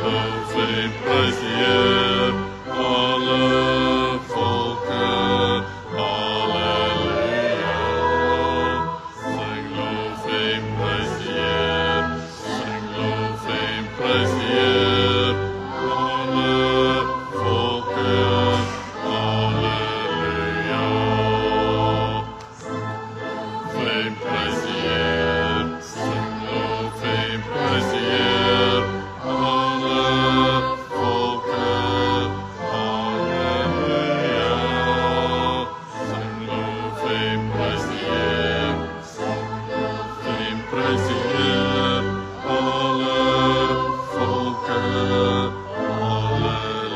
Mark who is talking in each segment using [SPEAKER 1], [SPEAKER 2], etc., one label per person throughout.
[SPEAKER 1] Loof en prys die Heer, alle volke, halleluja. Sing loof en prys die Heer, sing loof en prys die Heer, alle volke, halleluja. Sing prys die Heer, sing loof en prys die Heer, alle volke, halleluja. Sing loof en prys die Heer, sing loof en prys die Heer, alle volke, halleluja.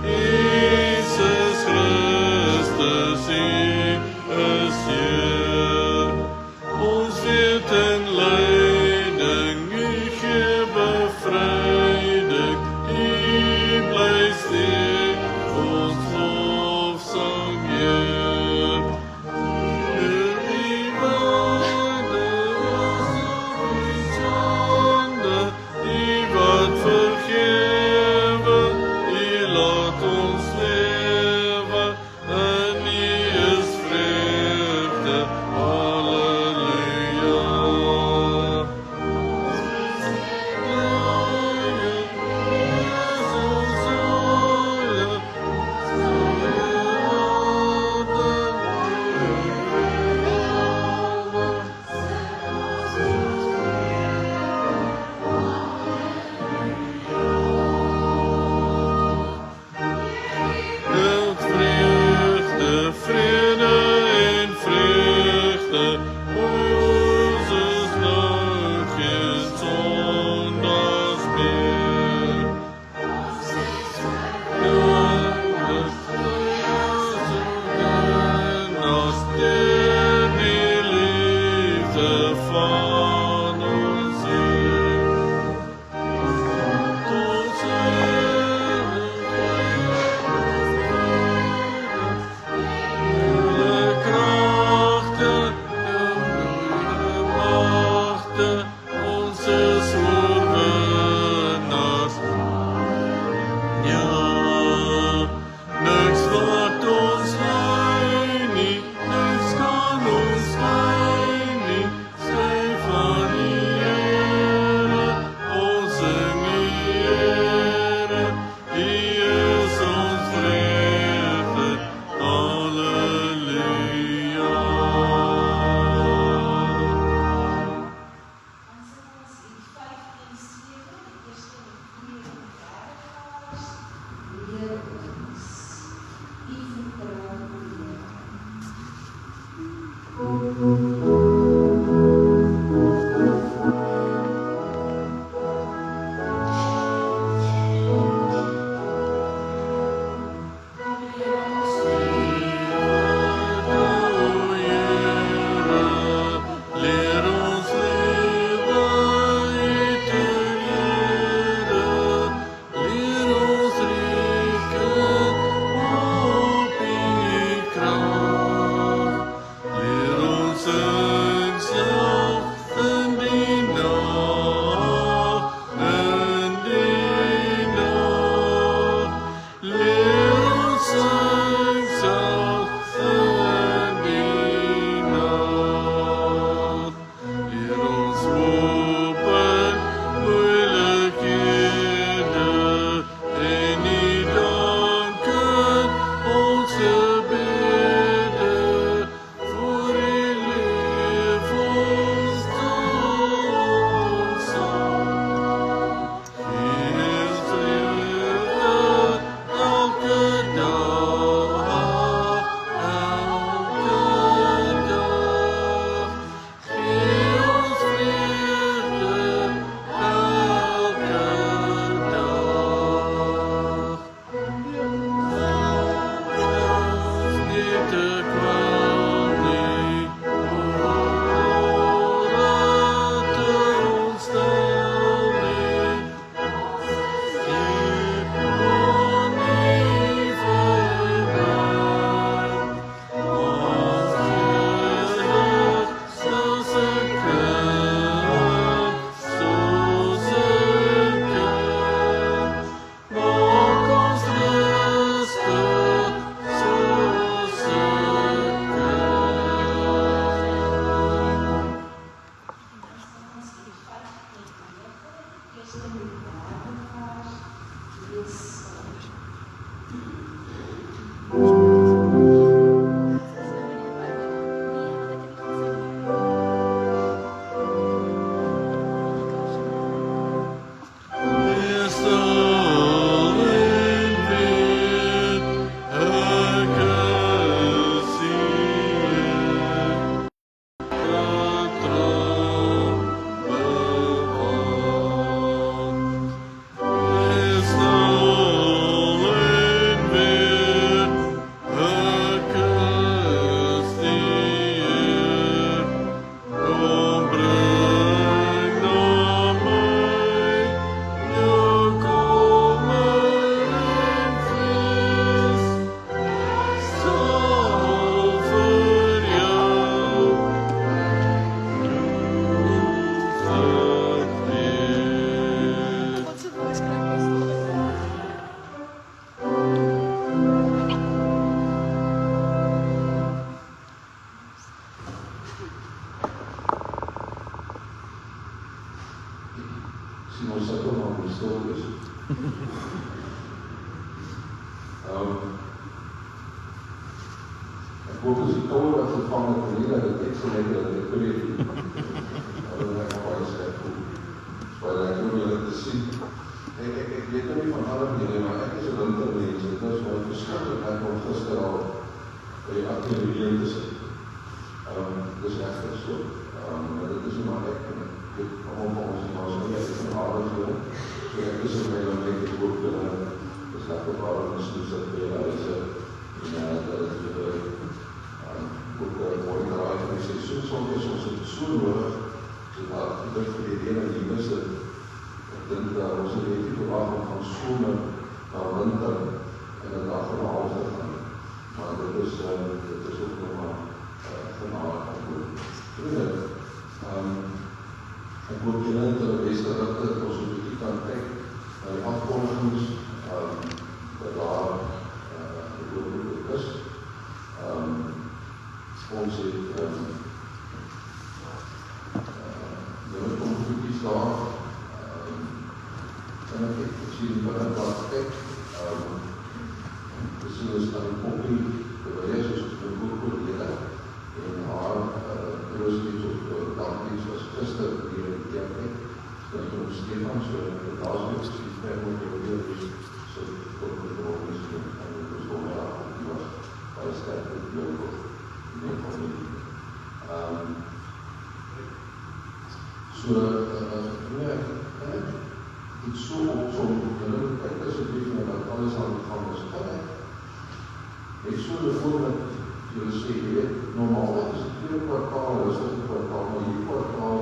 [SPEAKER 1] Jesus Christus, U is Heer. Ons weet in lyding, U gee bevryding, U bly steek, ons lofsang Heer. Deur die wonde was ons sonde, U wat vergewe, U laat ons lewe, in U is vreugde, halleluja.
[SPEAKER 2] sien ons sukkel maar om stil is. Ek hoop as die koue wat gevang het, en nie dat het net so lekker dat ek weet nie. Dat ek maar baie skerp voel. Baie lekker om julle te sien. Ek weet nou nie van alle mense, maar ek is 'n wintermens. Dit is baie verskriklik net om gister al by die ateljee te sit. Dis regtig so. Maar dit is nie maar ek en dit almal van ons maar so net van aardig so. So ek is in my dan net ek hoop dat dis lekker waar ons soos dat by hulle en dat is ook mooi draai van die seisoen. Soms ons het so nodig sodat dit vir die rede en die misse ek dink dat ons het nie verwag om van somer na winter en 'n dag en 'n half te gaan. Maar dit is ook nog maar genade van God. Vriende, ek hoop julle in die beste dat ons 'n bietjie kan kyk na die afkondigings wat daar oor is. Ons het julle kom goedjies daar en ek sien wat ek daar kyk dis is aan die kopie bewees ons het goed lede en haar troostdiens of dankdiens was gister hier in die kerk dat ons Stefan so daar is die vermoed weer dus so tot die gewoontes en dit was donderdag die was baie sterk met jou nee familie so dit so opsom julle kyk asseblief na wat alles aan die gang is ek so voordat julle sê jy weet normaal is dit 2 kwartaal is dit 'n kwartaal maar hierdie kwartaal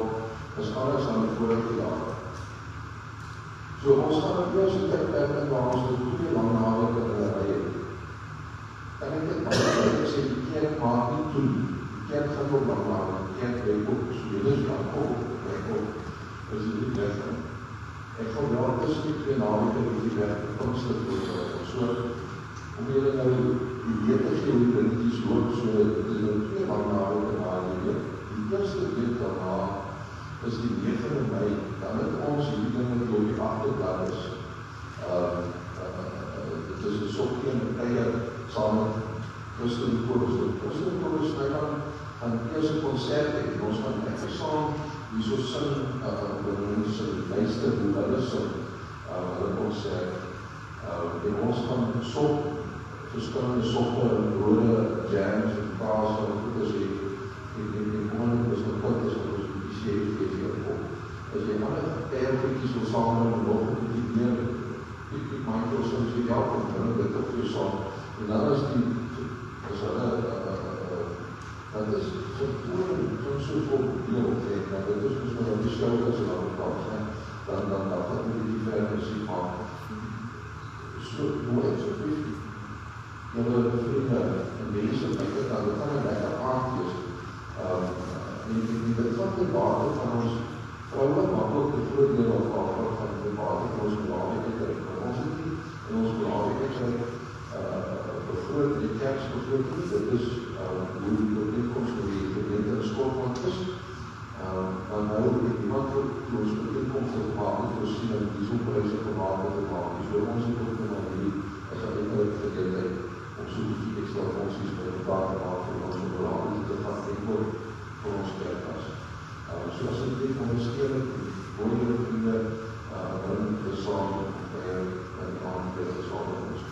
[SPEAKER 2] is alles aan die vorige jare so ons gaan op jou se tydperk in waar ons dit 2 lang naweek in 'n ry het en ek het baie ek sê die kerk maak nie toe die kerk gaan ook lang naweek die kerk bly ook so julle is dan ook is dit nie weg ek gaan wel tussen die 2 naweke in die werk bekomstig so om julle nou die weet as jy die dingetjies loop, so dit is nou 2 lang naweke na die week. Die eerste week daarna is die 9de Mei, dan het ons hierdie ding wat op die agterblad is. Dit is 'n sokkie en 'n kuier saam met Christen Kobus. Christen Kobus my dan aan die eerste konsert het, en ons gaan ek saam hier so sing, mense luister hoe hulle sing, hulle konsert. En ons gaan sok verskillende soppe en rode jams en kaas en goeders het. En kom is nog goed is wat ons die CVV op. As jy ander kerketjies wil saamneem en nog 'n bietjie meer, die mindful soms jy welkom, bring dit op jou saam. En dan is hulle, dat is soms so vol deel, en dit is dus maar op die schouders en op die kant, dan gaat het die ver muziek maak. So, mooi, so brief. Julle vriende en mense van dit, dan dit gaan 'n lekker aand wees. En dit van die waarde van ons vroue, maar ook die groot deel van die waarde van ons belangrikheid. Ons het nie in ons belangrikheid begroot, die kerk begroot nie. Dit is hoe die ooreenkoms met die gemeente in Skotland is. Dan nou het iemand voor ons ooreenkoms gemaak het, voorsien en die soepryse gemaak het, so ons het ook in die as ek uit geleentheid om so die extra funksies by mekaar te maak vir ons belangrijk te gaan enkel vir ons kerkas. So as ek dit ondersteun, mooie vriende, bring dit saam by die aand weer saam met ons.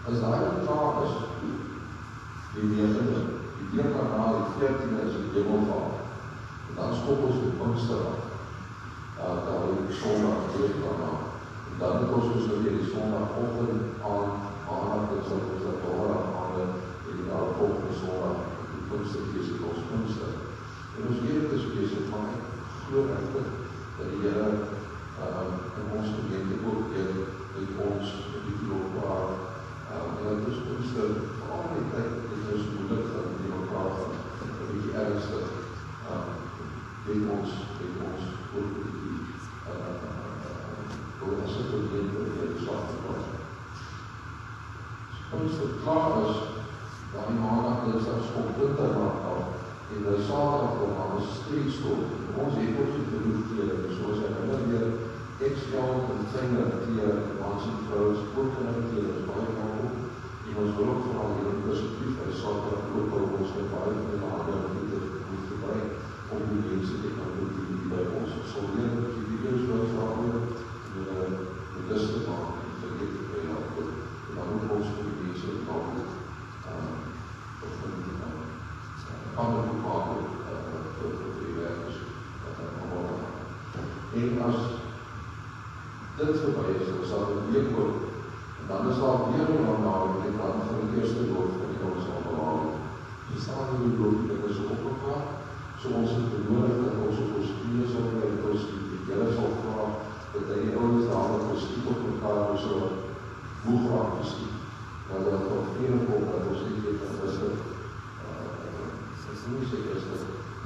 [SPEAKER 2] As daar klaar is, die 9de, die week daarna, die 14de is die hemelvaart. En dan skop ons die Pinkster af. Daar die Sondag week daarna. En dan het ons dus weer die Sondagoggend aan maandag, dinsdag, donderdag, en die volgende Sondag, die Pinksterfees het ons Pinkster. En ons weet het is besig, maar ek glo regtig dat die Here in ons gemeente ook weer met ons die loopbaar en dat ons Pinkster veral die tyd dit is moeilik van die mekaar van 'n bietjie ernstig met ons ook die hoe as dit ook weer die slag geplaas. As Pinkster klaar is, dan die maandag, dinsdag skop wintermaand af, En die Saterdag kom aan 'n street school. Ons het ook so genoeg klere, soos ek hulle weer XL en kleiner klere, mans en vrouens, ook kleiner klere, is baie welkom. En ons wil ook vooral hier in perspektief by Saterdag ook al ons baie van die ander moet gebruik om die mense te kan doen die by ons sal leer dat die video's wat daaroor die liste maak en vergeet te kry daaroor. En dan moet ons vir die mense daaroor ander bepaalde vir die werkers en as dit verby is, dan sal dit weer koop en dan is daar weer een aanhaling en dan van die eerste dood van die ons aanhaling. Die staan in die dood, dit is opgevraag, so ons het benodig dat ons op ons knieën sal kry, dat ons die jylle sal vraag, dat die ouders daar wat ons skiet op mekaar, ons sal moeg raak geskiet, dat dat nog geen op, dat ons nie weet, dat is dit, nie seker is dat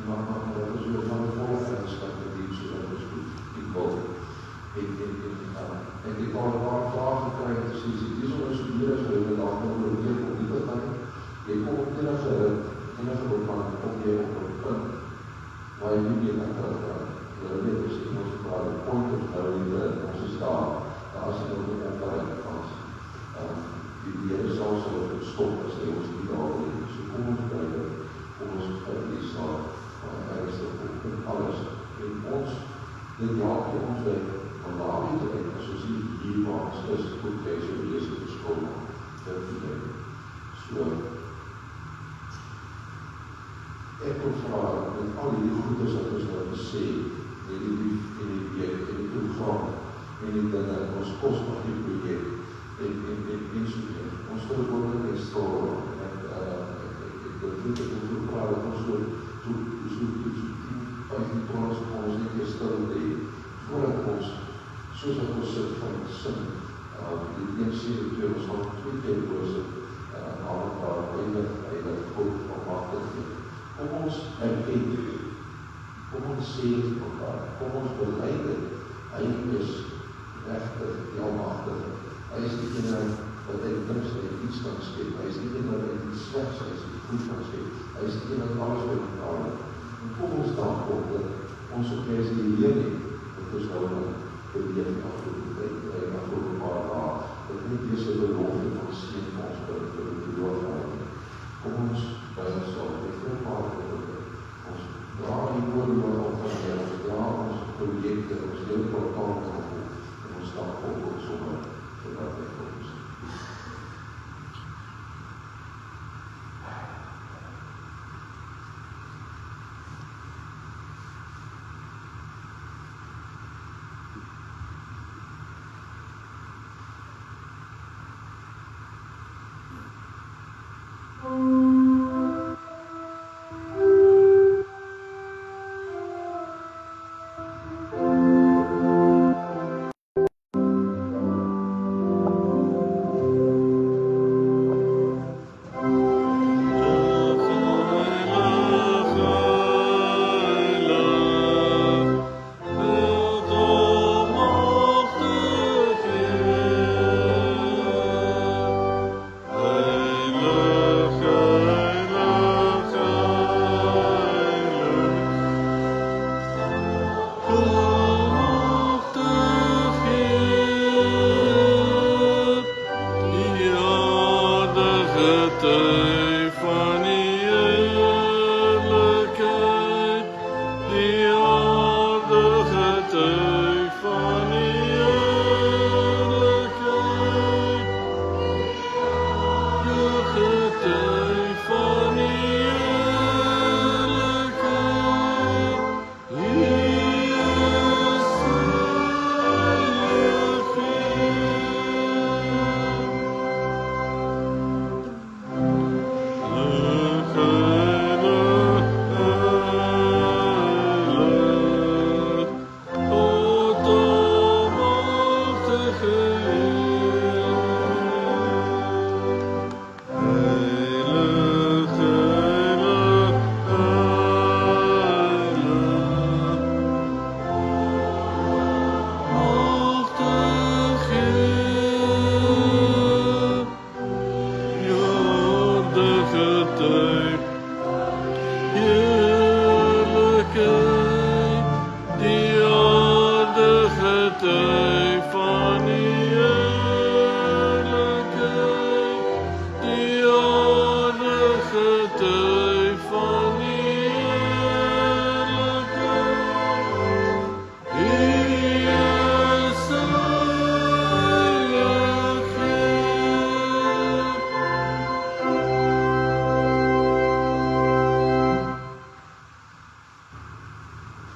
[SPEAKER 2] maar dat is weer van die volle vriendskap met die soos ons goed, die wil. En die kan een paar vraag gekry, en sê, die is ons hier is, hulle daar nog oor weer op die begin, jy kom op enige bepaald, kom jy op een punt, waar jy nie meer kan hulle weet, ons het ons gepraat, die point of no return, ons is daar is nog een onverheid kans. Die Here sal stop as hy ons nie daar weet, so kom ons by kom ons die saak van ernstig en alles en ons, dit jaag jy ons by van daar nie te kyk, as ons hier maaks is, goed kijk so die eerste verskil dit verder. So ek wil vraag, met al die goedes wat ons nou gesê, en die brief en die week, en die program, en die dinge, ons kostig die project, en so ons wil ook in die stil dit is ook klaar dat ons so 15 tonners van ons nie keer stil te hê, voordat ons, soos dat ons sit van die sin, die 172, ons nog 2 keer oorsit, aan mekaar heilig, God, almachtig gee. Kom ons erken, kom ons sê het mekaar, kom ons beleid het, hy is rechtig, die almachtige, hy is die ene wat hy niks uit iets kan skep, hy is die ene wat hy iets slechts, hy is die goed kan skep, hy is die ene wat alles by mekaar het. En kom ons dan op dat ons op jy is die leerling, dat ons nou probeer na voor een paar dagen, dat nie deze belofte van sien van ons vir die doorgaan. Kom ons by ons sal, met veel paar ons dra die oorloog op van jy, ons dra ons projekte, ons heel portaal op, en ons dan op ons sommer, voordat hy vir ons.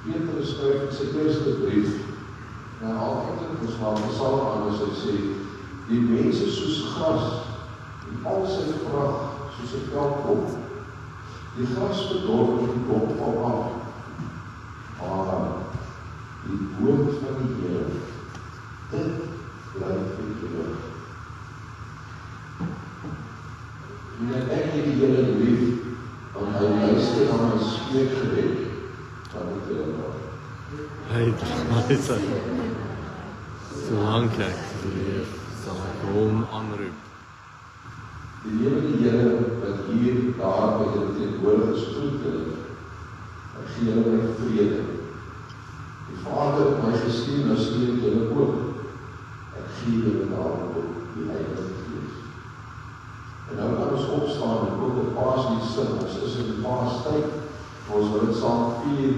[SPEAKER 2] Petrus skryf in sy eerste brief, en altyd ons maak die Psalm aan as hy sê, die mense soos gras, en al sy vrag soos 'n veldblom, die gras verdor en die blom val af, maar die woord van die Here, dit bly vir ewig. En ek het die Here lief, want hy luister na my smeekgebed, wat ek vir hom maak.
[SPEAKER 1] Hey, luister. Solank ek leef, sal ek hom aanroep.
[SPEAKER 2] Die lewende Here wat hier, daar by julle teenwoordig is, groet julle. Ek gee julle my vrede. Die Vader het my gestuur, nou stuur ek julle ook. Ek gee julle daarom ook die Heilige Gees. En nou kan ons opstaan en ook 'n Paaslied sing. Ons is in die Paastyd. Ons wil dit saam vier.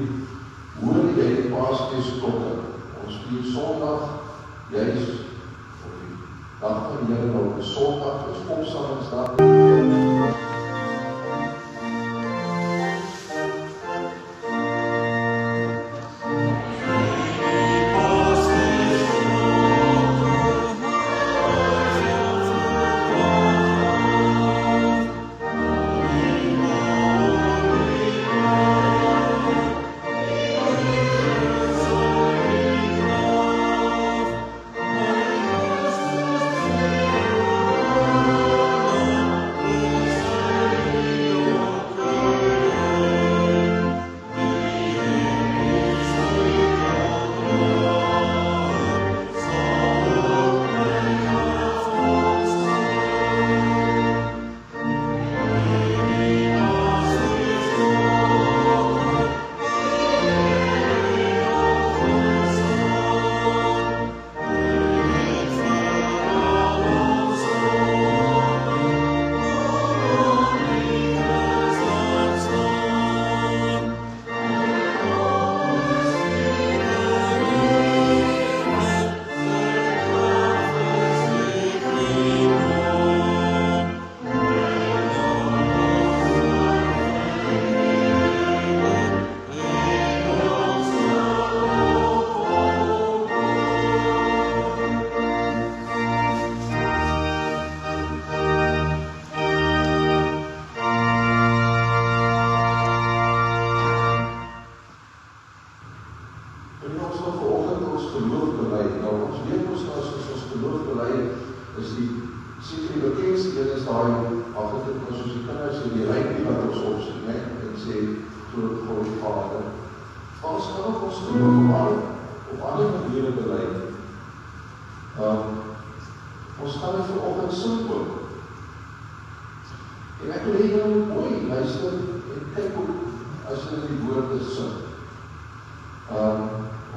[SPEAKER 2] Hoor jy die Paasfeesklokke? Ons vier Sondag, juis op die dag van die Here, nou op 'n Sondag, is Opstandingsdag. Ons gaan dit vanoggend sing ook. En ek wil hê jy moet mooi luister en kyk hoe as jy die woorde sing.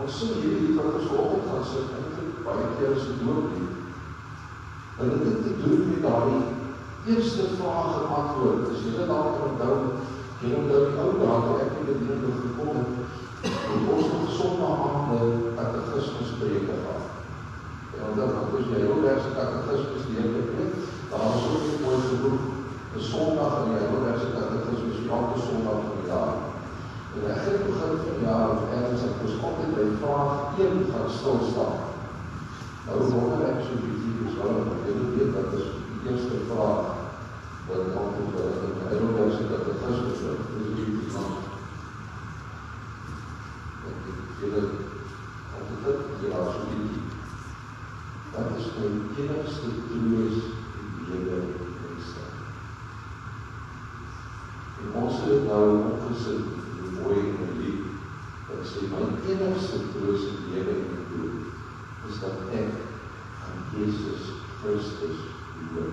[SPEAKER 2] Ons sing hierdie lied wat ons vanoggend gaan sing, eintlik baie keer as 'n dooplied. En dit het te doen met daardie eerste vraag en antwoord. As jy dit dalk onthou, jy onthou die ou dae toe ek in die bediening gekom het, het ons nog Sondag aand 'n katekismus preek gehad. En omdat as jy Heidelbergse katekismus leer, dan was ook nie mooi genoeg 'n Sondag in die Heidelbergse katekismus elke Sondag van die jaar. En ek het begin van die jaar of ergens ek moes altyd by vraag 1 gaan stilstaan. Nou wonder ek so bietjie is wel, want jy moet weet dat is die eerste vraag wat altyd in die Heidelbergse katekismus is. Dis die vraag. Jy weet altyd jy daar so bietjie. Wat is my enigste troos in die hele mense? En ons het dit nou opgesit, mooi in die lied, dat sê, my enigste troos in die hele mense is dat ek aan Jesus Christus behoor.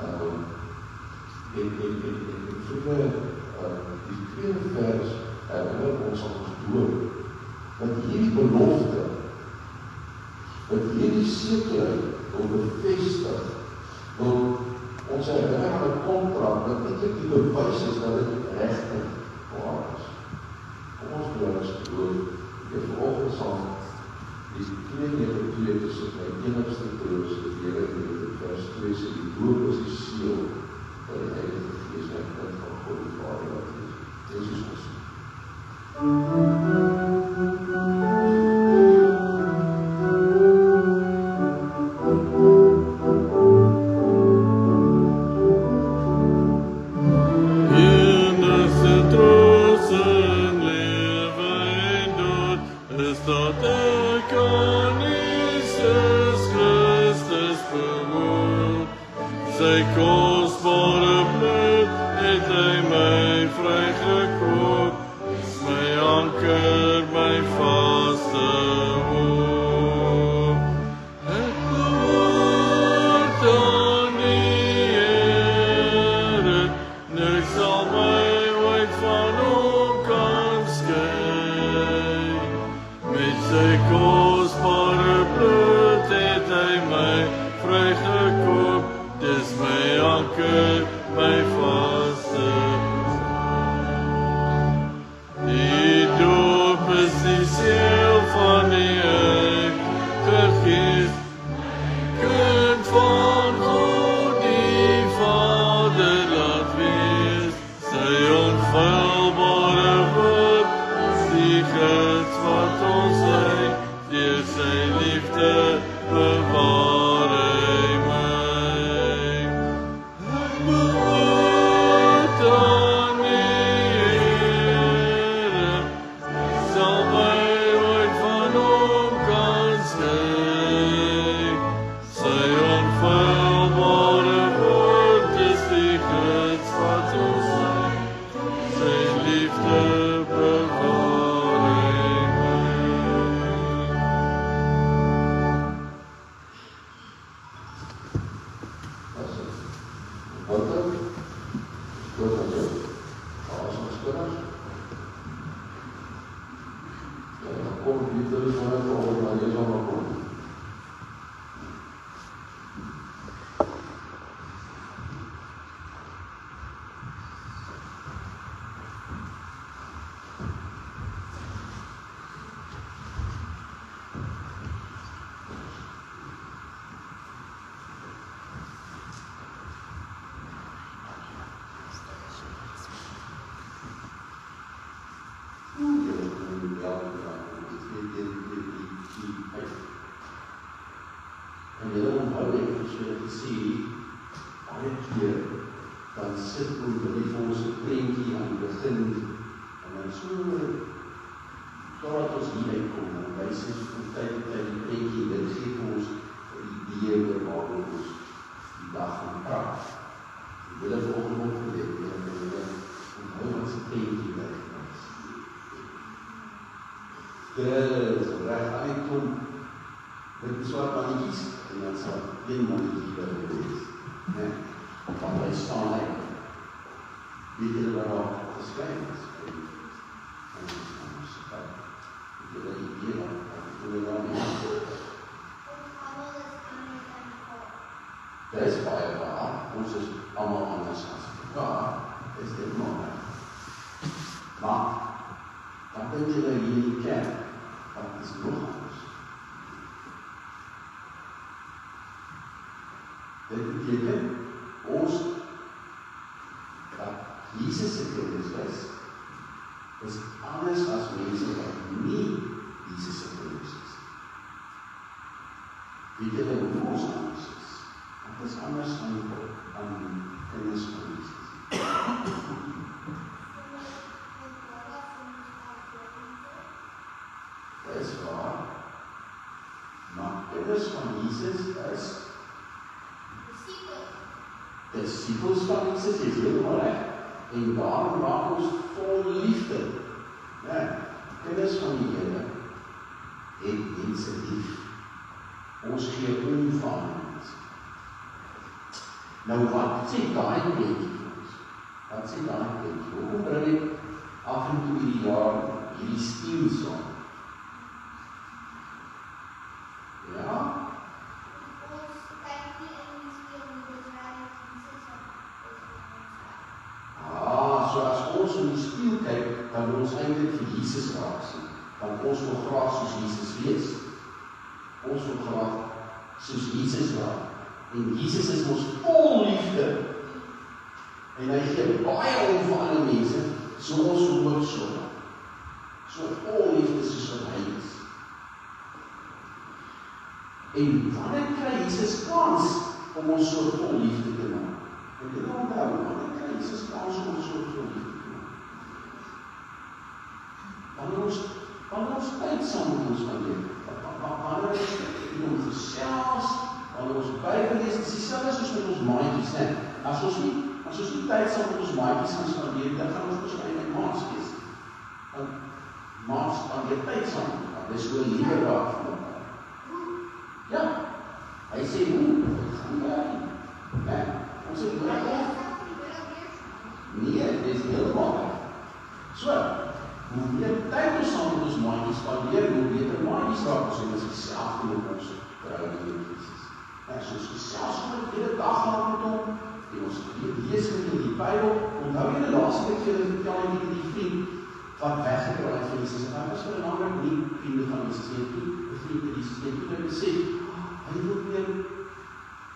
[SPEAKER 2] En vroeger, die tweede vers herinner ons aan ons dood, dat hierdie belofte, dat hierdie sekerheid wil bevestig, wil ons herinner aan 'n kontrak, wat eintlik die bewys is dat dit regtig waar is. Kom ons bly ons geloof, ek vanoggend saam die 2:9 tussen my enigste troos, die Here in vers 2 sê, die doop is die seël dat die Heilige Gees my kind van God die Vader laat wees. Dit is ons.
[SPEAKER 1] ziel van die Heilige Gees, kind van God die Vader laat wees, sy onfeilbare woord, die gids wat ons lei, deur sy liefde bewaar hy my. Behoort aan die Here, sal my ooit van hom kan skei. Sy onfeilbare woord is die gids wat ons lei, sy liefde bewaar hy my.
[SPEAKER 2] Wat dan? Wat dan jou? Als ons kinders? Ja, dan kom die telefoon uit over, maar jy sal maar kom. En julle onthou net, as julle gesê, baie keer, dan sit ons by die volse prentjie aan die begin, en dan so, totdat ons hier uitkom, dan wys ons van tyd tot tyd die prentjie, dit gee vir ons die idee oor waaroor ons die dag gaan praat. En julle volgende opgeleid, julle onthou wat se prentjie wys. Dit reg uitkom, met die swart mannetjies, en dan sal een mannetjie by wees. Want hy staan hy. Weet julle wat daar geskryf is? En ons kyk. Weet julle die idee wat julle daar nie. Dit is baie waar. Ons is allemaal anders as mekaar. Is dit maar. Maar, dan dink julle hier in die kerk, wat is nog anders? Dit beteken, ons, dat Jesus se kinders is anders as mense wat nie Jesus se kinders is. Weet julle hoe ons anders is? Wat is anders aan kinders van Jesus? Dit is waar, maar kinders van Jesus is disciples van Jesus, is helemaal reg. En daarom raak ons vol liefde. Ja, kinders van die Here het mense lief. Ons gee om van mense. Nou wat sê daai prentjie vir ons? Wat sê daai prentjie? Hoekom bring ek af en toe hierdie jaar hierdie stiel saam? Ja? So as ons in die spieël kyk, dan wil ons eintlik vir Jesus raak sien. Want ons wil graag soos Jesus wees. Ons wil graag soos Jesus raak. En Jesus is ons vol liefde. En hy gee baie om vir ander mense, so ons wil ook so raak. So vol liefde soos wat hy is. En wanneer kry Jesus kans om ons so vol liefde te maak? En dit onthou, wanneer kry Jesus kans om ons so vol liefde te maak? Wanneer ons tyd saam met ons kan leef, wanneer ons met ons gesels, wanneer ons Bybel lees, dit is dieselfde soos met ons maatjies, né? As ons nie tyd saam met ons maatjies gaan spandeer, dan gaan ons waarskynlik maats wees. Want maats spandeer tyd saam met mekaar, dis hoe liewe raak van mekaar. Ja, hy sê, dit gaan nie werk nie. Né? Ons sê, nee, dit is helemaal reg. So, hoe meer tyd ons saam met ons maatjies spandeer, hoe beter maatjies raak ons, en ons gesels met ons verhouding met Jesus. En as ons gesels met hele dag lang met hom, en ons lees met die Bybel, onthou jy die laaste keer julle vertel met die vriend,
[SPEAKER 3] wat weggekraai van Jesus. Hy was vir 'n ander nie vriende van Jesus nie, nie vriende Jesus nie. Toe het besef, hy wil weer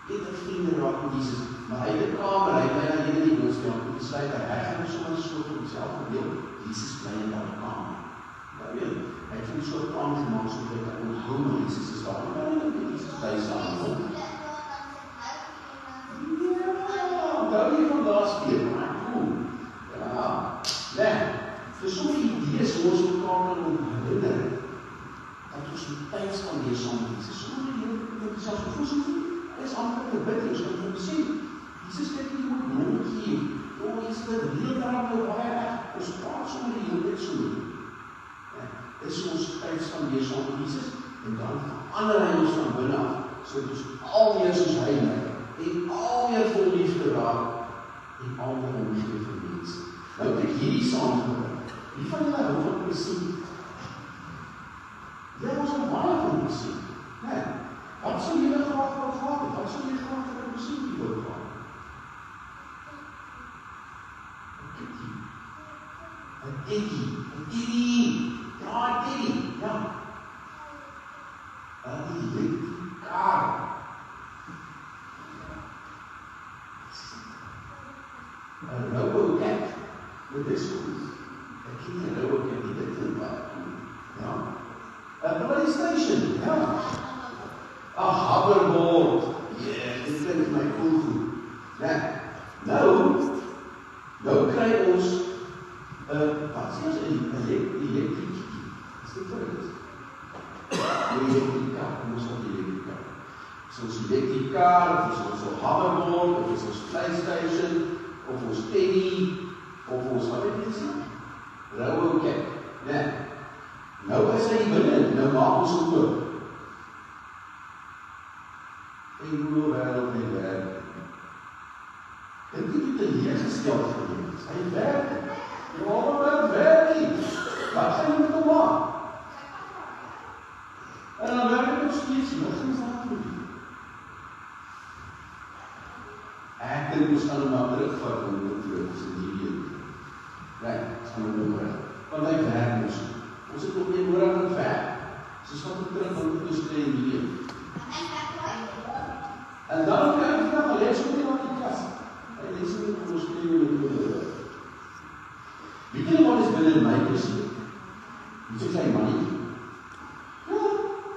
[SPEAKER 3] beter vriende raak met Jesus, maar hy het 'n kamer, hy bly na hierdie boodskap, en besluit hy gaan sommer so vir homself verdeel, Jesus bly in daardie kamer. Ja, weet, hy het vir so 'n plan gemaak, so dat hy onthou maar Jesus is daar, en hy het Jesus bly saam met hom. Onthou jy van laas keer, maar cool. Ja, vir sommige idees hoe ons mekaar kan herinner, dat ons die tyd kan wees saam met Jesus. Sommige jy selfs gevoel hy is amper te bid, ons kan vir sê, Jesus kyk nie moet nooit hier, is dit heel daarom nou baie reg, ons praat sommer die heel net so nie. Dis ons tyd kan wees saam met Jesus, en dan verander hy ons van binne af, sodat ons al meer soos hy lyk, en al meer vol liefde raak, en al meer liefde vir mense. Nou het ek hierdie saamgebring. Wie van julle hou van musiek? Ja, ons hou baie van musiek. Nee, wat sou julle graag wil gehad het? Wat sou julle graag van musiek wil gehad het? Een Eddie. Ja, een Eddie. Ja. Een elektrikaar. Een Robocap. Dit is goed. Ek ken die Robocap nie, dit is wat. Ja. Een PlayStation. Ja. Een hoverboard. Ja, dit vind my cool goed. Ja. Nou kry ons wat sê ons elektriek. Is dit vir ons? Elektrikaar, kom ons op die elektrikaar. Is ons elektrikaar, of is ons hoverboard, of is ons PlayStation, of ons Teddy, of ons, wat het jy sê? Robocap. Ja. Nou is hy binnen, nou maak ons oop. En hoe wêreld nie werk. Dit het nie te leergesteld gewees. Hy werk. Die hoverboard werk nie. Wat gaan jy met hom maak? En dan werk ek nog steeds nie. Wat gaan ons aan doen? Ek dink ons gaan hom maar terugvat om dit te doen. Nee, ons gaan hom nodig. Want hy werk ons. Ons het nog nie nodig om werk. Soos wat ek terug van ons kry in die lewe. En dan kry ek nog al lees om die wat die klas. Hy lees om die ons kry in die lewe. Weet jy wat is binnen my persie? Moet ek klein mannetje? Ja,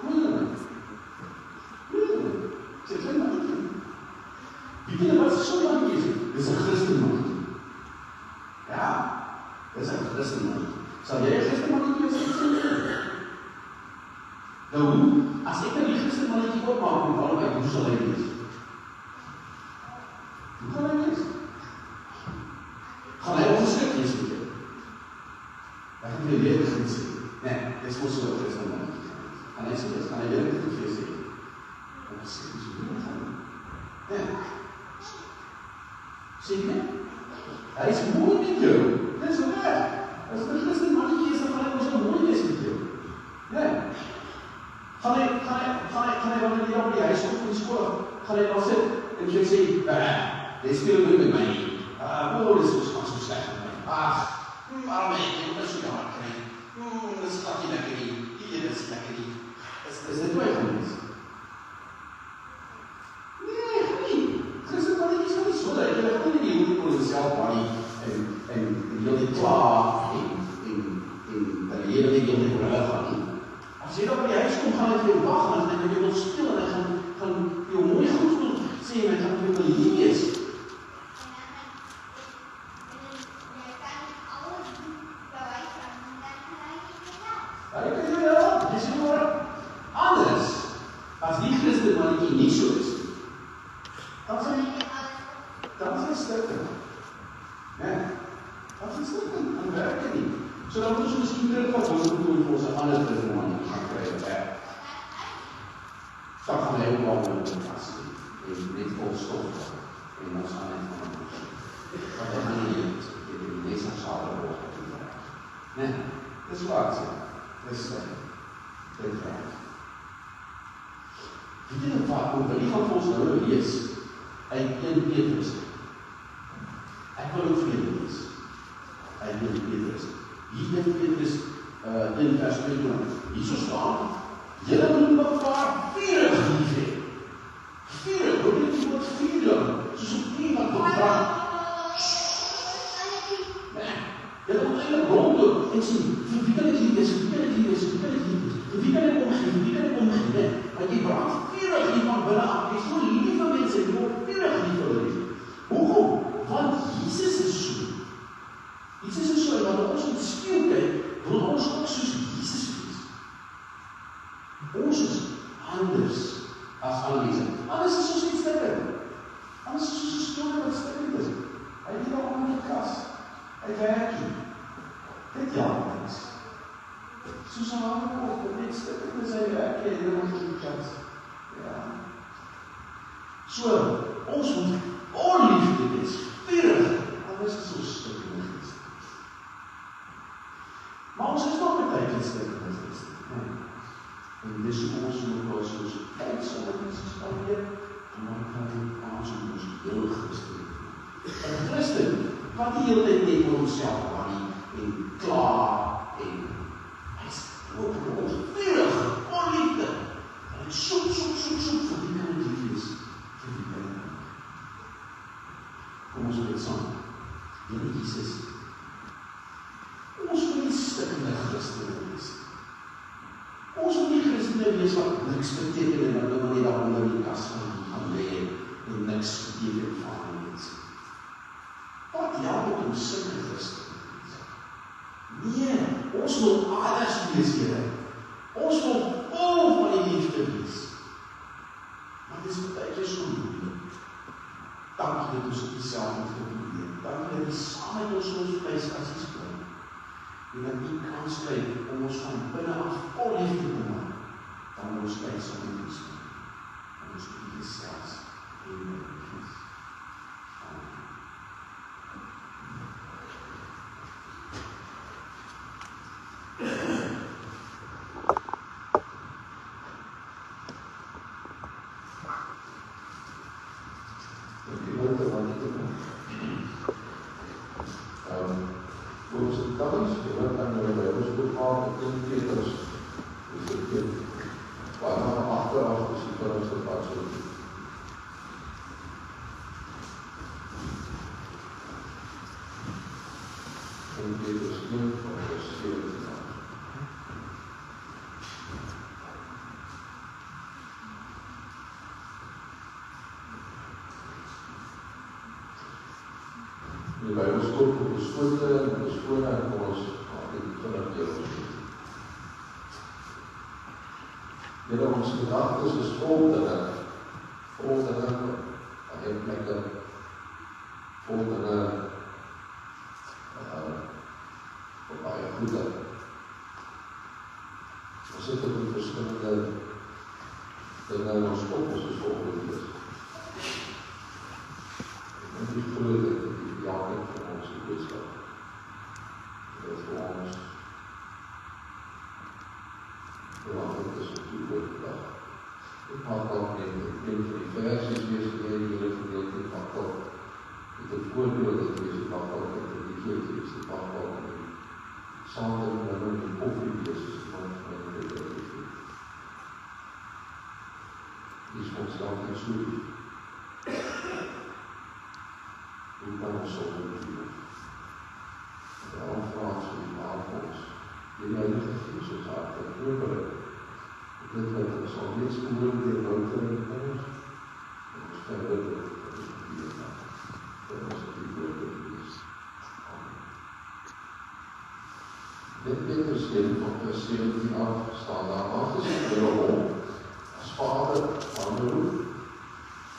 [SPEAKER 3] moeilijk. Sê klein mannetje. Weet jy wat is so mannetje is? Dit is een Christen mannetje. Ja, dit is een Christen mannetje. Sal jy een Christen mannetje wees? Nou hoe? As ek die Christen mannetje opmaak, hoe sal hy wees? Hoe gaan hy wees? Gaan hy ongeskik wees met jou? Hy gaan jou lewe gaan sê. Nee, dit is ons so een Christen mannetje. Gaan hy sê, gaan hy lewe gaan sê. Ongeskik is hoe gaan hy? Nee. Sê jy? Hy is mooi met jou. Dit is weg. As die Christen mannetje is, dan gaan hy ons so mooi wees met jou. Nee. Gaan hy wanneer jy op die huis kom van die school, gaan hy dan sit en jy sê, jy speel goed met my nie. Dit is ons so slecht met my. Arme, jy moet so jammer kry. Dit is glad nie lekker nie. Die lewe is lekker nie. Is dit my gaan wees? Nee, gaan nie. Christen mannetjies gaan nie so dat jy gaan nie die hoed kon self maar nie en jy die klaar en dat jy nie jy nie verhuig gaan nie. As jy dan by die huis kom, gaan hy vir jou wag, en hy wil jou speel, en hy gaan jou mooi goed doen, sê, en hy gaan jou wil lief wees. Hy kan jou help, jy sê maar, anders, as die Christen mannetjie nie so is, dan is hy stikken. Nee, dan is hy stikken, dan werk hy nie. So dan moet ons miskien terugvat, ons moet vir ons een ander Christen mannetjie gaan kry, dan gaan hy ook al met hom vast, en net vol stof, en ons gaan net van ons. Want hy gaan nie leed, jy die les aan sade word wat hy werk. Nee, dis wat sê, dis dit werk. Weet jy wat, hoe wil die gaan vir ons nou lees, uit 1 Petrus. Ek wil ook vir julle lees, uit 1 Petrus. Hier in Petrus 1 vers 22. Hierso staan, julle moet mekaar vurig lief hê. Vurig, hoor jy die woord vurig? Soos 'n vuur wat bebrand. Julle moet eintlik rondloop en sê, vir wie kan ek lief wees, vir wie kan ek lief wees, vir wie kan ek lief wees, vir wie kan ek omgee, vir wie kan ek omgee, want jy brand vurig hier van binne af, jy is so lief vir mense, jy word vurig lief vir hulle. Hoekom? Want Jesus is so. Jesus is so, en wanneer ons in die spieël kyk, wil ons ook soos Jesus wees. Ons is anders as al mense. Anders is ons nie stikker. Anders is ons 'n storie wat stikker is. Hy het hier al in die klas. Hy werk hier. Dit mens. Soos 'n hamerkop, wat net stikker is, hy werk hier, en dan moet die klas. Ja. So, ons moet al liefde wees, vurig, anders is ons stikker is. Maar ons is nog partykeer stikker is. En dis hoe ons moet ons kyk sonder mense spandeer, en dan kan ons heel Christen. En Christen, wat die hele tyd net vir onsself worry, en klaar, en hy is ook vir ons vurig, onliefde, en hy soek, vir die kan het lief is, vir die kan het. Kom ons bid saam. Here Jesus, ons moet nie stikkende Christene wees. Ons moet nie Christene wees wat niks beteken en wat nie daar onder die kas gaan lê en niks beteken van mense. Wat help het om sulke Christene wees? Nee, ons wil anders wees, Here. Ons wil vol van die liefde wees. Maar dit is partykeer so moeilik. Dankie dat ons op dieselfde moet probeer. Dankie dat jy saam met ons vleiskasies bly. En dat jy kans kry om ons van binne af vol liefde te maak. Dan ons tyd saam met ons. En ons moet die selfs en met ons. Amen.
[SPEAKER 2] Die Bijbel stop op die skote en die skone en kom ons vinnig deel. Here, ons gedagtes is vol dinge, plekke, vol dinge, baie goede. Ons sit op die verskillende dinge in ons kop, ons is volgende wees. En die grote jaarlik van ons boodskap. Dit is vir ons belangrik is om toe oor te dag. Ek maak al een van die versies wees die hele gedeelte maak al met die voorbeelde wees, die maak al met die gedeelte wees, die maak al met die saandel en die koffie wees, die maak al met die gedeelte. Die is ons dan nie so lief. Hoe kan ons so doen? Daarom vraag ons die naam van ons. Die Heilige Gees ons hart en voorbereid. Dit wat ons al weet spoor die louter in ons. En ons verder dit die naam. Dat ons die voorbereid wees. Amen. Dit Petrus 1 van vers 17 af staan daar aangesien vir hom as Vader aangeroep.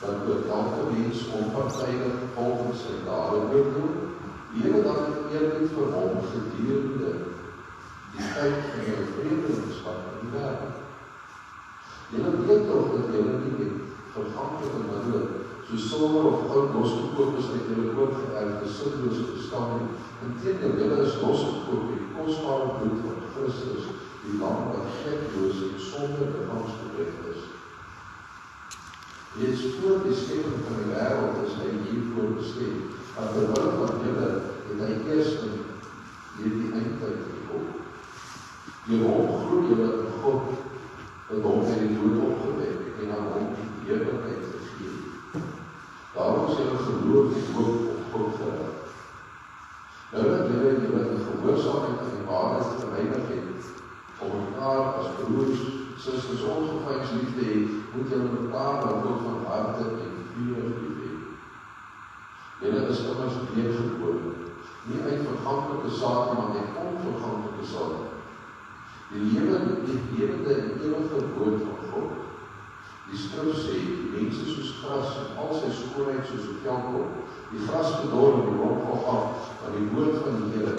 [SPEAKER 2] Dat oor elke mens onpartydig volgens sy dade oordeel, Here dat eerlik vir hom gedurende die tyd van jou vreemdelingskap in die wêreld. Julle weet tog dat julle nie met verganklike middele, soos silwer of goud losgekoop is uit julle oorgeërfde sinlose bestaan nie. Inteendeel, julle is losgekoop met die kosbare bloed van Christus, die lam wat vlekloos en sonder liggaamsgebrek is. Reeds voor die skepping van die wêreld is hy hiervoor bestem. Maar terwyl van julle het hy eers in hierdie eindtyd gekom. Deur hom glo julle in God, wat hom uit die dood opgewek en aan hom die heerlikheid gegee. Daarom is julle geloof en hoop op God gerig. Nou dat julle in gehoorsaamheid en in waarheid gereinig het, om mekaar as broers, susters ongeveins lief te hê, moet julle mekaar dan ook van harte en vurig lief hê. Julle is immers wedergebore, nie uit verganklike saad, maar uit onverganklike saad. Die lewende en ewige woord van God. Die skrif sê, die mense soos gras en al sy skoonheid soos 'n veldkop, die gras bedorf en die blom val af, maar die woord van die Here,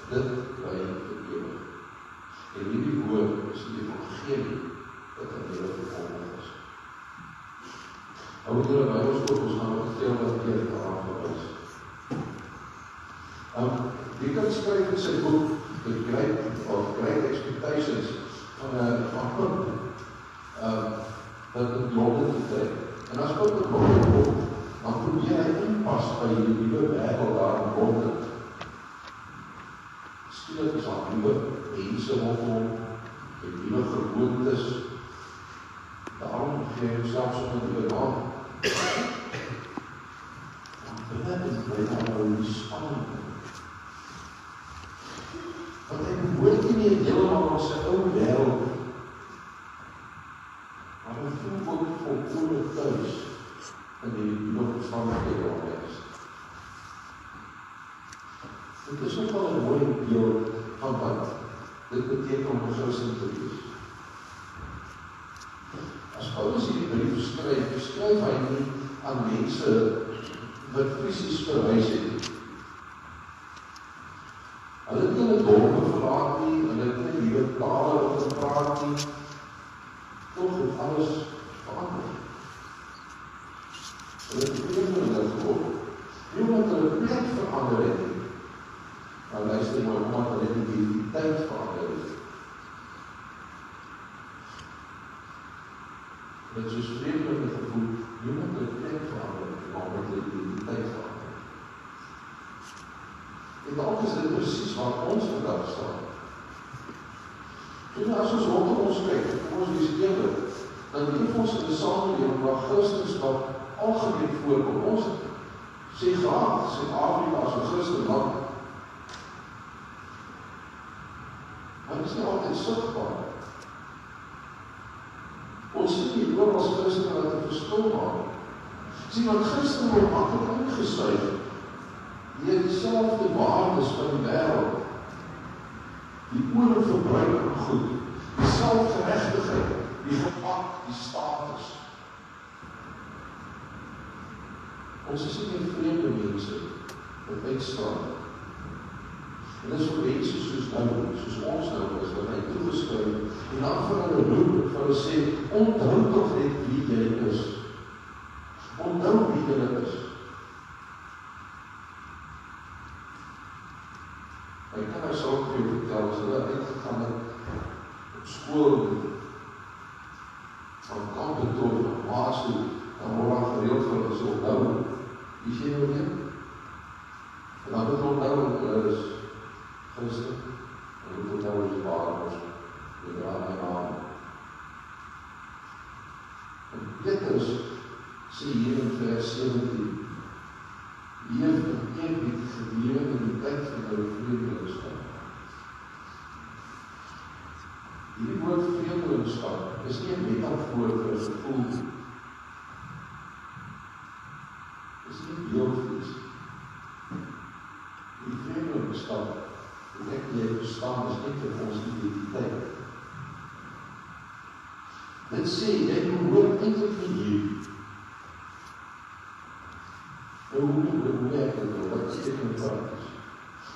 [SPEAKER 2] dit bly vir ewig. En hierdie woord is die evangelie wat aan julle verkondig is. Nou moet julle by ons oop, ons gaan nog 'n keer wat keer daaraan verwys. Die kan skryf in sy boek The Great Expectations van Pip, dat het Londen te trek. En as Pip het Londen kom, dan probeer hy inpas by die nuwe wêreld daar in Londen. Skielik is daar nuwe mense rondom, en nuwe gewoontes. Daarom gee hy selfs op 'n nuwe naam. Want dit is by nou die spanning. Want hy behoort nie helemaal aan sy ou wêreld, maar hy voel ook volkome thuis in die nuwe omstandighede waar hy is. Dit is ook al 'n mooi beeld van wat dit beteken om 'n Christen te wees. As Paulus hierdie brief skryf hy nie aan mense wat fisies verhuis het. Hulle het nie hulle dorpe verlaat nie, hulle het nie nuwe tale gepraat nie, tog het alles verander. Hulle het vreemdelinge geword, nie omdat hulle plek verander het nie, maar luister maar, omdat hulle die identiteit verander het. Hulle het soos vreemdelinge gevoel, nie omdat hulle plek verander het, maar omdat hulle die identiteit verander het. En dalk is dit presies waar ons vandag staan. En as ons rondom ons kyk, ons wees eerlik, dan leef ons in 'n samelewing waar Christendom algemeen voorkom. Ons sê graag Suid-Afrika as 'n Christenland. Maar dit is nie altyd sigbaar. Ons sien nie oor as Christen wat 'n verskil maak. Sien, want Christen word maklik ingesluit deur dieselfde waardes van die wêreld, die oorverbruik van goed, die selfgerechtigheid, die gemak, die status. Ons is nie vreemde mense wat uitstaan. En dit is vir mense soos ons nou is, wat hy toegeskryf, en dan vir hulle roep, vir hulle sê, onthou toch net wie jy is. Onthou wie jy is. Ek kan nou sal vir jou vertel, as hulle uitgegaan het op skool, van kampen tot, van maas toe, dan word daar gereeld vir hulle so onthou. Wie sê nou weer? En dan moet onthou, hulle is Christen, en moet onthou is waar ons, die dra my naam. En Petrus sê hier in vers 17, die heeft een eerbied gedurende in die tyd van hulle vreemdelingskap. Hierdie woord vreemdelingskap is nie 'n metafoor vir 'n gevoel nie. Is nie beeldvoets. Die vreemdelingskap, wat ek nie verstaan, is nie vir ons identiteit. Dit sê, jy behoort eintlik nie hier. Hoe werk dit nou? Wat beteken dit prakties?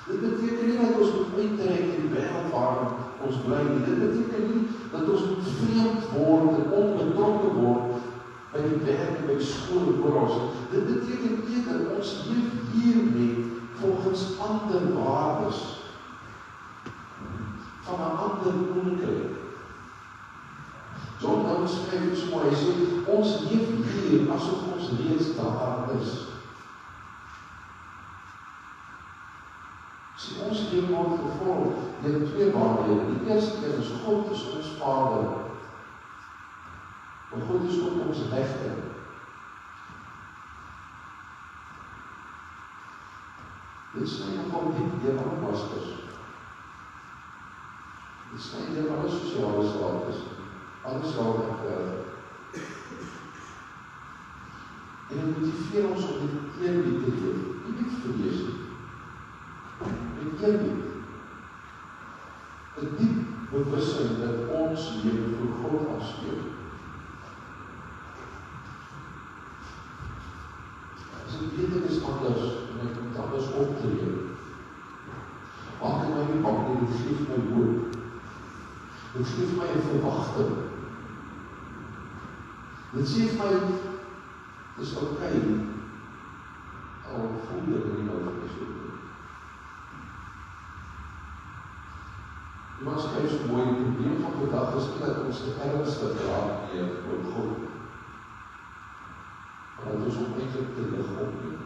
[SPEAKER 2] Dit beteken nie dat ons moet uittrek in die wêreld waar ons bly nie. Dit beteken nie dat ons moet vreemd word en onbetrokke word by die werk en by die skool en oral. Dit beteken eerder ons leef hiermee volgens ander waardes van 'n ander koninkryk. John Owen skryf dit so mooi, hy sê, ons leef hier asof ons reeds daar is. Ons lewe word het 2 waarhede. Die eerste een is God is ons Vader. Maar God is ook ons regter. Dit sny nogal diep deur alle pastors. Dit sny deur alle sosiale status, alle selfregverdiging. En dit motiveer ons om dit eerbied te leef, nie verlees nie. Met eerbied. 'n diep bewussyn dat ons lewe voor God afspeel. As ek weet dit is anders, en ek moet anders optree, maak ek my nie bang nie, dit geef my hoop. Dit geef my 'n verwagting. Dit sê vir my, dit is okay, al voel dit nie nou vir my so. Iemand skryf so mooi, die probleem van vandag is nie dat ons te ernstig raak meer oor God, maar dat ons ook eintlik te lig opneem.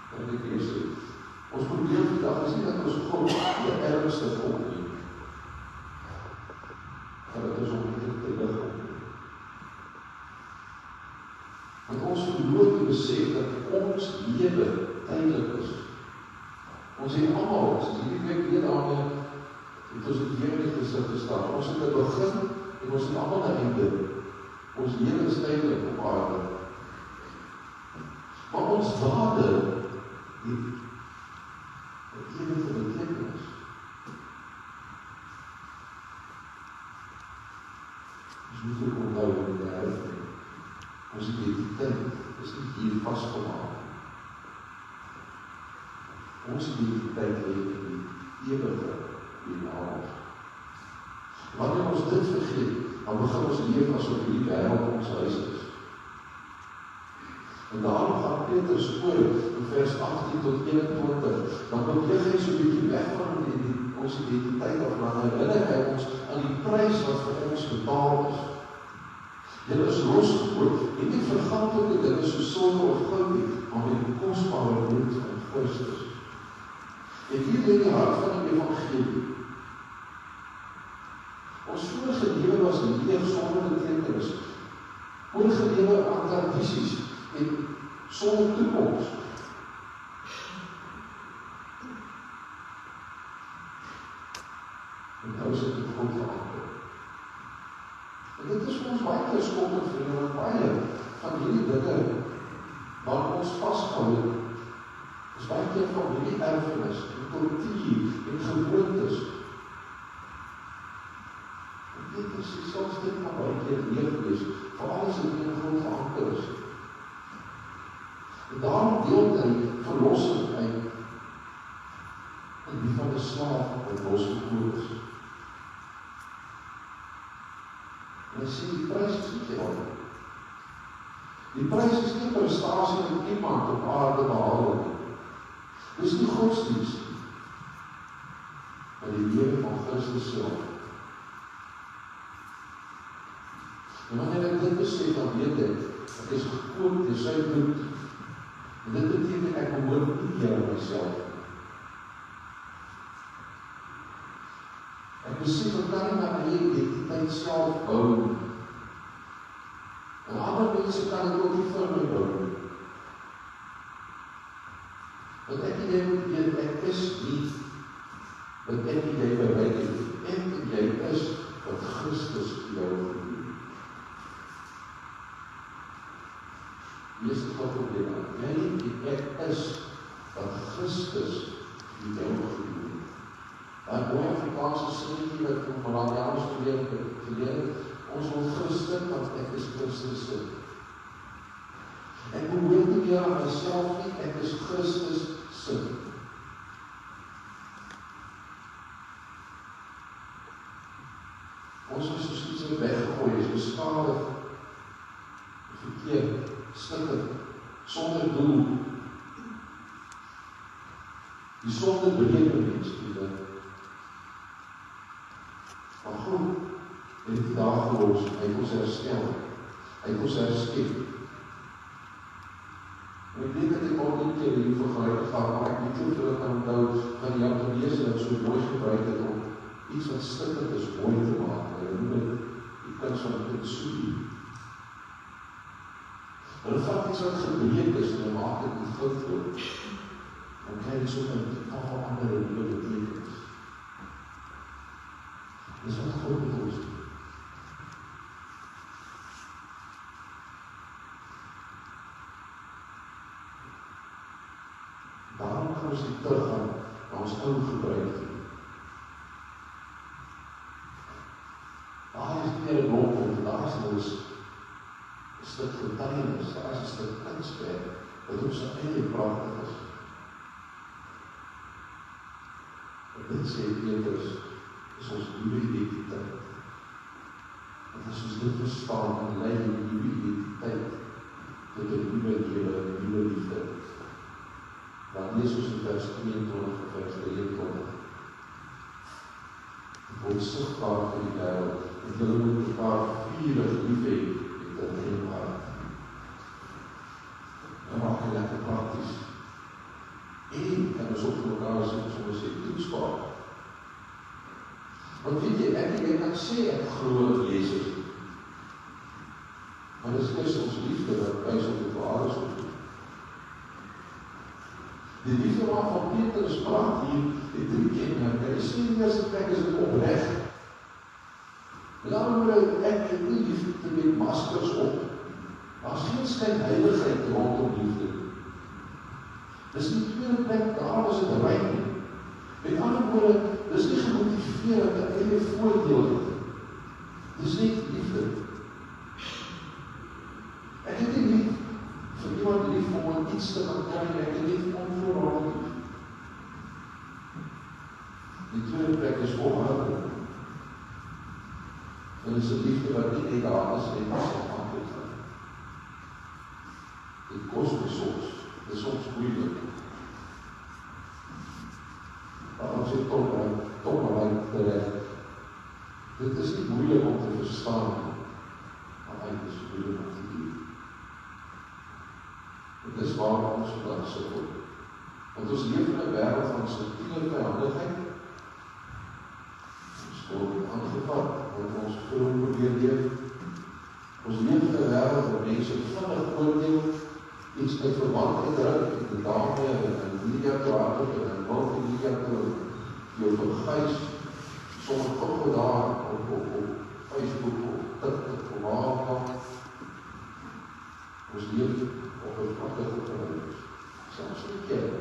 [SPEAKER 2] Dat ek weer sê, ons probleem vandag is nie dat ons God te ernstig opneem, maar dat ons ook eintlik te lig opneem. Want ons verloor te besef dat ons lewe tydelik is. Ons het almal, as hierdie week weer daarmee, het ons het weer nie gesig gestaan. Ons het 'n begin en ons het almal 'n einde. Ons lewe is tydelik op aarde. Maar ons wade het 'n ewige betekenis. Ons moet ook onthou in die wêreld. Ons identiteit is nie hier vasgemaak. Ons identiteit lê in die ewige hiernaas. Wanneer ons dit vergeet, dan begin ons leef asof hierdie wêreld ons huis is. En daarom gaan Petrus oor in vers 18 tot 21, dan beweeg hy so 'n bietjie weg van ons identiteit af, dan herinner hy ons aan die prys wat vir ons betaal is. Dit is losgekoop, en nie vergankelijke dinge soos silwer of goud nie, maar met die kosbare bloed van Christus. En hier lê die hart van die evangelie. Ons vorige lewe was leeg sonder betekenis. Vorige lewe aan tradisies en sonder toekoms. En nou is dit God verander. En dit is ons baie skokkend vriende, want baie van hierdie dinge waar ons vasthou, is baie keer van hierdie erfenis, en kultuur, en gewoontes. En dit is selfs dit maar baie keer leef wees, veral as dit in God verander is. En daarom deel hy verlossing uit, en die van die slaaf wat losgekoop is. En hy sê, die prys is nie geld. Die prys is nie prestasie met iemand op aarde behaal nie. Dis nie godsdienst nie, maar die lewe van Christus self. En wanneer ek dit besef, dan weet ek is gekoop deur sy bloed. En dit beteken ek behoort nie meer aan myself. Ek besef ek kan nie my eie identiteit self bou. En ander mense kan dit ook nie vir my bou. Want ek en jy moet weet, ek is nie wat ek en jy bereik het. Ek en jy is wat Christus jou verdoen. Hier is dit wat probleem aan. Jy en ek is wat Christus jou verdoen. Daai mooi Afrikaanse sinnetjie wat van Malakias geleer, ons wil Christus, want ek is Christus se. Ek behoort nie meer aan myself nie, ek is Christus se. Ons is soos iets wat weggegooi is, beskadig, verkeerd, stikkend, sonder doel. Die sonde breek mens, maar God het die dag gelos, hy het ons herstel, hy het ons herskep. En ek denk dat ek al die keer hier vergelyk gegaan, maar ek weet nie of ek kan onthou van die Japaneese wat so mooi gebruik het om iets wat stikkend is mooi te maak. Hulle noem dit die kuns van kintsugi. Hulle vat iets wat gebreek is en hulle maak dit met goud dood. Dan kry jy so 'n totaal ander nuwe betekenis. Dis wat God met ons doen. Daarom kan ons nie teruggaan na ons ou gebruik nie. Daar is nie meer 'n blokpunt, daar is nou 'n stuk getuienis, daar is 'n stuk kunswerk wat ons eie pragtig is. En dit sê Petrus, is ons nuwe identiteit. En as ons dit verstaan, dan lei die nuwe identiteit tot 'n nuwe lewe, 'n nuwe liefde. Dan lees ons in vers 22 en vers 23. Dit word sigbaar vir die wêreld, en julle moet mekaar vurig lief hê met 'n rein hart. Dan maak dit lekker prakties. En kan ons op mekaar sê, soos sê, toetsbaar. Want weet jy, ek kan sê ek glo in Jesus. Maar dis ons liefde wat wys op die waarheid op. Die liefde waarvan Petrus praat hier, die 3 kenmerke, hy sê in die eerste plek is dit opreg. Met ander woorde, ek het nie liefde met maskers op. Daar is geen skynheiligheid rondom liefde. Dis nie tweede plek, daar is dit rein nie. Met ander woorde, dis nie gemotiveer dat ek eie voordeel het. Dis nie liefde. Ek het nie lief vir iemand lief om iets te kan kry, ek het nie onvoorwaardelik lief. Die tweede plek is volharding. Dit is 'n liefde wat nie net daar is en nie sal antwoord gaan. Dit kos my soms, dit is soms moeilik. Maar ons het toch bereik terecht. Dit is nie moeilik om te verstaan, maar hy is moeilik om te doen. Dit is waar ons vandag sukkel. Want ons leef in 'n wêreld van subtiele vyandigheid. Ons word aangevat, want ons veel probeer leef. Ons leef in 'n wêreld waar mense vinnig oordeel, iets uit verband uitdruk, en daarmee in media praat en in multimedia jou vergys, sommer gou daar op Facebook, op TikTok, op waar. Ons leef op 'n pragtige terrein. Selfs in die kerk.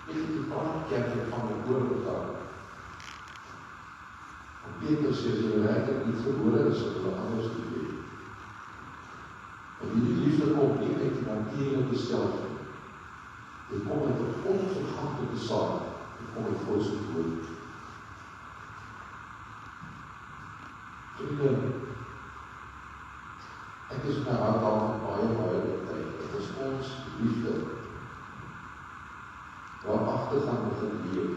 [SPEAKER 2] Ek het die kerk van my oorgetaan. En Petrus sê, as jy werklik nie gebore is, sal hulle anders doen. Want die liefde kom nie uit die natuurlike self. Dit kom uit 'n onvergankelijke saad. Dit kom uit God se woord. Vriende, ek is my hart al baie tyd. Dit is ons liefde wat agtergaan begin leef.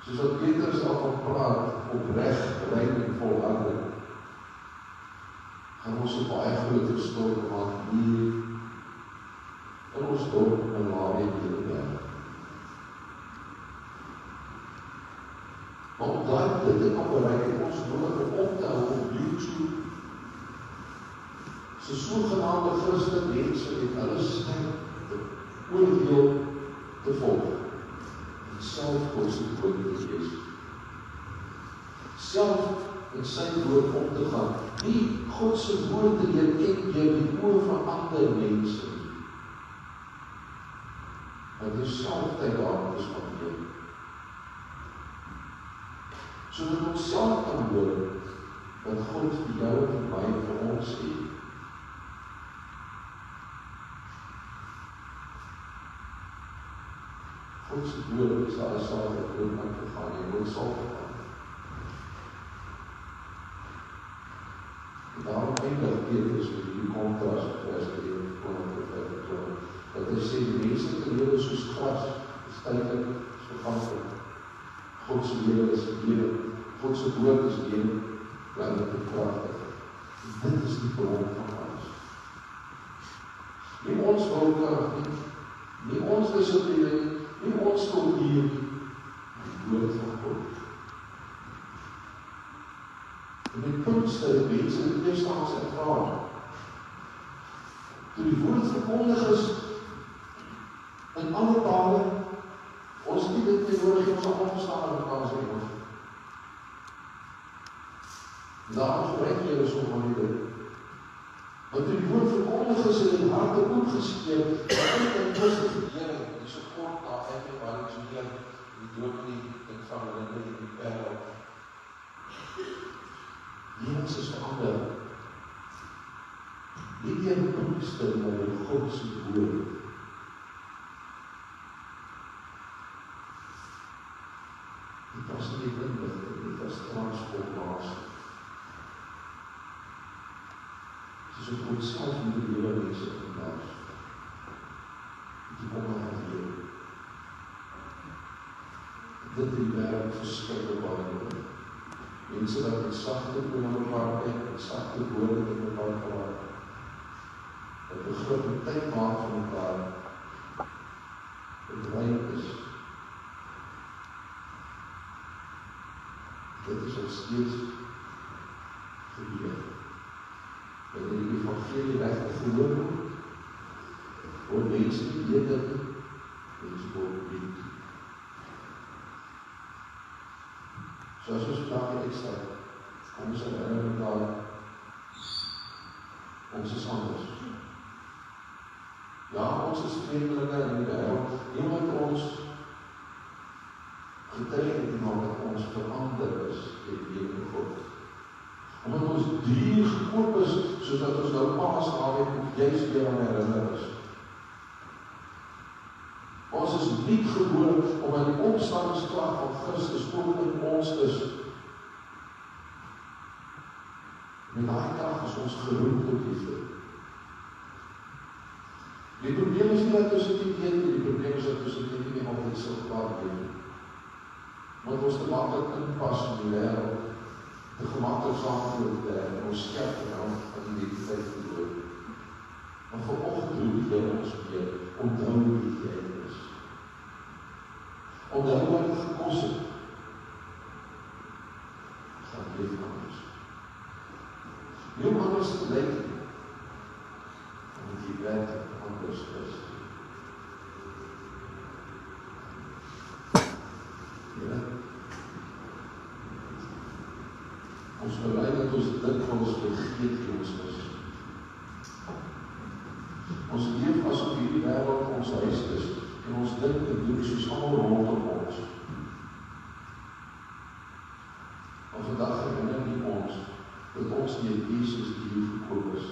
[SPEAKER 2] Soos wat Petrus al van praat, opreg, rein en volharding, gaan ons 'n baie groot verskil maak hier in ons dorp in Mariënberg. Maar om dit te kan bereik, het ons nodig om op te hou op YouTube. So sogenaamde Christen mense het hulle stem oordeel te volg. En self God se woord te lees. Self in sy woord om te gaan. Nie God se woord te leer ken deur die oë van ander mense. Maar jy self tyd daarin is van jou. Sodat ons self kan hoor wat God vir jou en vir my en vir ons sê. God se woord is daar saam met oor my gegaan, jy moet sal gegaan. En daarom eindig Petrus met die kontras op vers 3:25, dat hy sê, die menslike lewe soos gras, is tydelik, is verganklik. God se lewe is ewig, God se woord is ewig, bly dit kragtig. Dit is die bron van alles. Nie ons wil krag nie, Nie ons dissipline, nie ons kultuur nie, die woord van God. En die kunste, die mense in die eerstehands ervaar. Toe die woord verkondig is in alle tale, ons nie dit nie nodig, ons al onverstaan in mekaar sê ons. Daarom gebruik jy is om aan die dit. Want toe die woord verkondig is in die harte oopgeskeer, wat ek in Christus Here, die so kort daar uit my waar ek so leer, die doop nie, dit van hulle in die perl. Lewens is verander. Nie deur kunste, maar deur God se woord. Dit was nie inligting, dit was transformasie. Soos ek ooit self met die hele mense vandaag. Die kom na het lewe. Dit die wêreld verskillende baie nodig. Mense wat met sagte tone mekaar kyk, met sagte woorde met mekaar praat. Dat begrip en tyd maak van mekaar. Dat rein is. Dit is ons steeds gebeur. Wanneer die evangelie regtig gehoor word, word mense nie beter nie, mense word lief. So as ons vandag in ekstra, kom ons herinner mekaar, ons is anders. Ja, ons is vreemdelinge in die wêreld, niemand ons getuig het iemand dat ons verander is in die lewe God. Omdat ons duur gekoop is, soos dat ons nou pas naweek ook juist weer aan herinner is. Ons is nie gebore omdat die opstandingskrag van Christus ook in ons is. Met daai krag is ons geroep tot liefde. Die probleem is nie dat tussen die een, die probleem is dat tussen die nie altyd sigbaar word. Want ons te maklik inpas in die wêreld, te gemakkelijk saamgeloop en ons skerp en aan identiteit verloor. Maar vanoggend roep jy ons weer, onthou wie jy is. Onthou wat het gekos het. Gaan leef anders. Nie om anders te lyk nie, omdat jy werkelijk anders is. Ja. Ons bely dat ons dikwels vergeet wie ons is. Ons leef asof hierdie wêreld ons huis is en ons dink en doen soos almal rondom ons. Maar vandag herinner nie ons dat ons nie Jesus die gekoop is.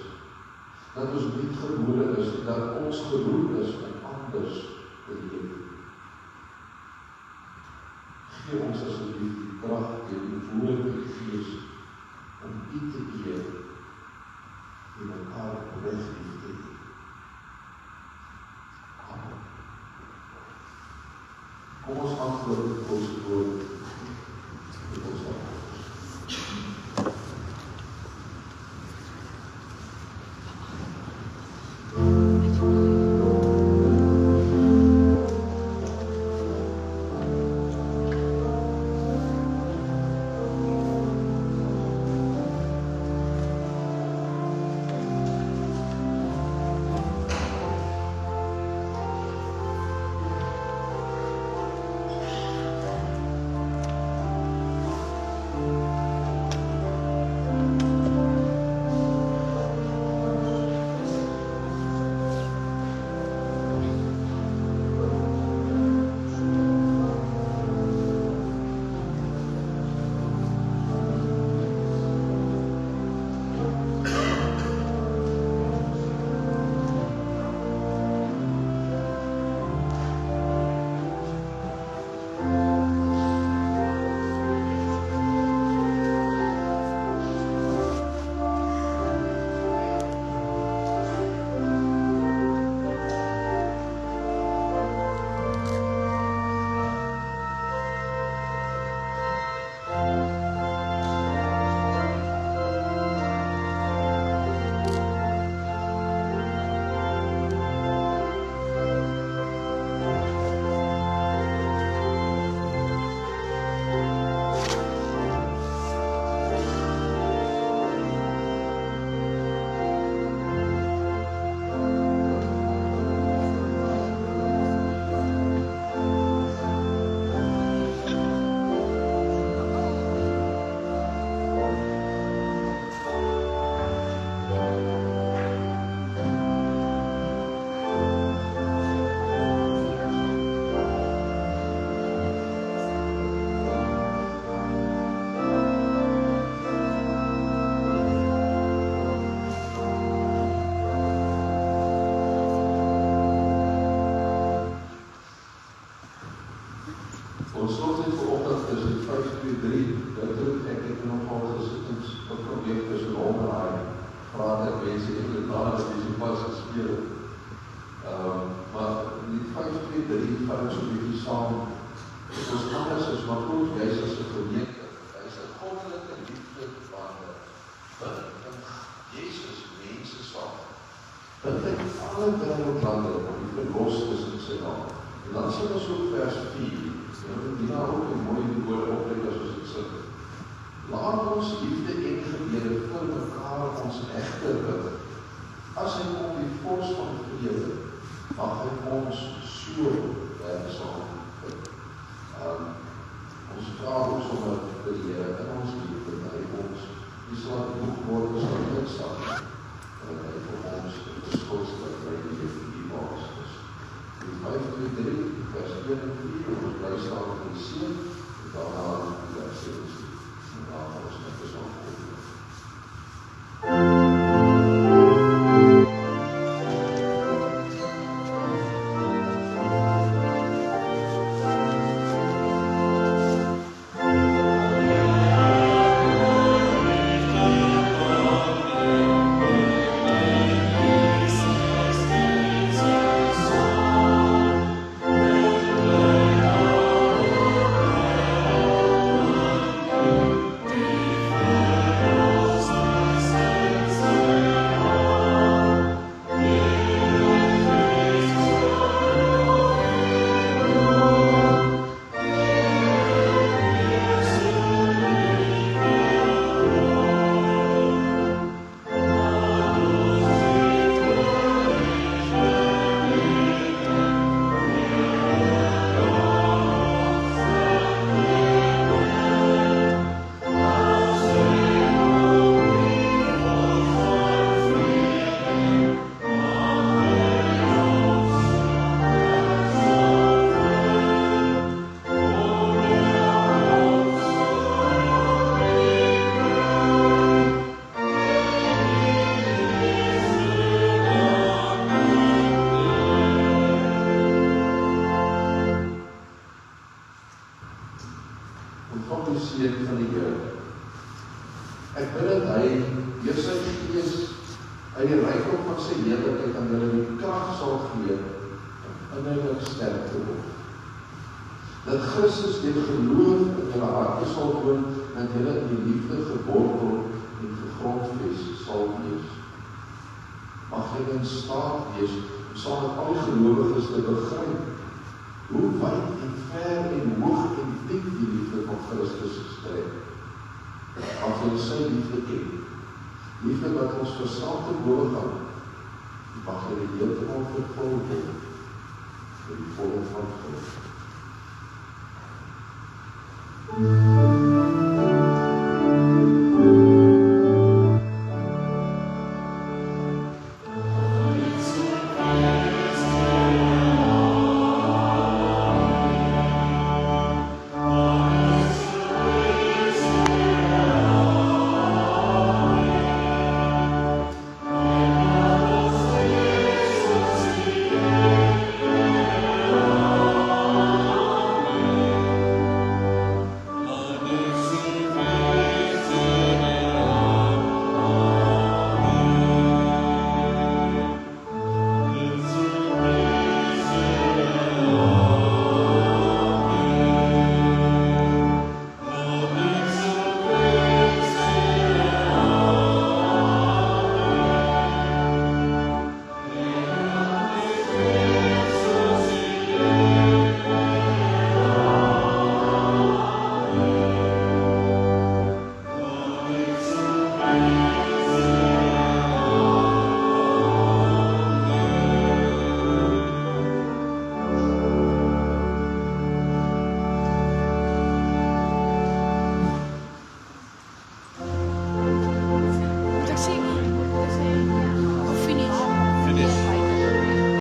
[SPEAKER 2] Dat ons nie gebore is, dat ons geroep is om anders te leef. Gee ons asseblief die krag deur die woord en die Gees om U te eer en mekaar opreg lief te hê. Amen. Kom ons antwoord op God se woord met ons hart. Here. Maar die 5-2-3 gaan so 'n bietjie saam. Dit is anders as wat ons juist as 'n gemeente. Daar is 'n goddelike liefde van Jesus mense saam. Dat hy alle wêreldlande op die verlos is in sy naam. En dan sien ons ook vers 4. Die daar ook 'n mooi woord oplet as ons dit sit. Laat ons liefde en gebede vir mekaar ons egte rig. As hy kom die vors van vrede, mag hy ons so werksaam vind. Ons vra ons om die Here in ons liefde, dat hy ons nie sal genoeg word as wat hy sal, dat hy vir ons verskilslik bly die baas is. Die 5-2-3, vers 1 en 4, ons bly staan op die seën, en daarna die vers 7. En daarna ons net is aangekomen. Ontvang die seën van die Here. Ek bid dat hy deur sy Gees uit die rykdom van sy heerlikheid aan julle die krag sal gee om innerlik sterk te word. Dat Christus deur geloof in julle harte sal woon en julle in die liefde gewortel en gegrondves sal wees. Mag julle in staat wees om saam met al die gelowiges te begryp hoe wyd en ver en hoog en diep die liefde van Christus strek. Mag julle sy liefde ken. Liefde wat ons verstand te boven gaan. Mag julle heeltemal vervul word vir die volle van God.